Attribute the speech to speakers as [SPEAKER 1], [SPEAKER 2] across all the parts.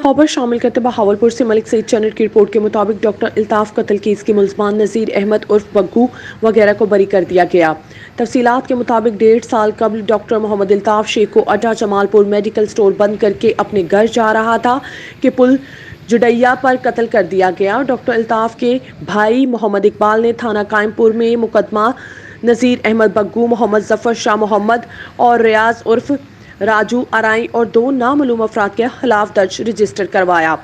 [SPEAKER 1] خبر شامل کرتے بہاولپور سے ملک سعید چینل کی رپورٹ کے مطابق ڈاکٹرالطاف قتل کیس کے ملزمان نذیر، احمد عرف بگو وغیرہ کو بری کر دیا گیا۔ تفصیلات کے مطابق 1.5 سال قبل ڈاکٹر محمد الطاف شیخ کو اڈا جمال پور میڈیکل سٹور بند کر کے اپنے گھر جا رہا تھا کہ پل جڈیہ پر قتل کر دیا گیا۔ ڈاکٹر الطاف کے بھائی محمد اقبال نے تھانہ قائم میں مقدمہ نذیر احمد بگو، محمد ظفر شاہ محمد اور ریاض عرف راجو ارائیں اور 2 نامعلوم افراد کے خلاف درج رجسٹر کروایا۔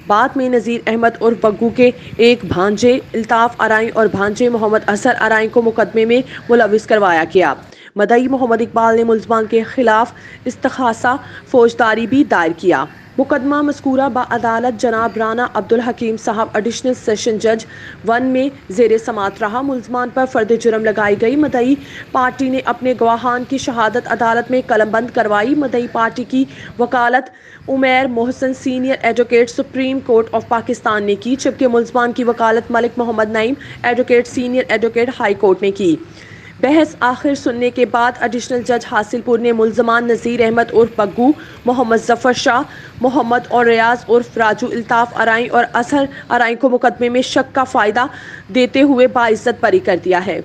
[SPEAKER 1] بعد میں نذیر احمد عرف بگو کے ایک بھانجے الطاف ارائیں اور بھانجے محمد اظہر ارائیں کو مقدمے میں ملوث کروایا گیا۔ مدعی محمد اقبال نے ملزمان کے خلاف استغاثہ فوجداری بھی دائر کیا۔ مقدمہ مذکورہ بعدالت جناب رانا عبدالحکیم صاحب ایڈیشنل سیشن جج 1 میں زیر سماعت رہا۔ ملزمان پر فرد جرم لگائی گئی مدعی پارٹی نے اپنے گواہان کی شہادت عدالت میں قلم بند کروائی۔ مدعی پارٹی کی وکالت Umair Mohsin senior advocate supreme court of Pakistan نے کی، جبکہ ملزمان کی وکالت Malik Muhammad Naeem advocate senior advocate high court نے کی۔ بحث آخر سننے کے بعد ایڈیشنل جج حاصل پور نے ملزمان نذیر احمد عرف بگو، محمد ظفر شاہ محمد اور ریاض عرف راجو الطاف ارائیں اور اظہر ارائیں کو مقدمے میں شک کا فائدہ دیتے ہوئے باعزت بری کر دیا ہے۔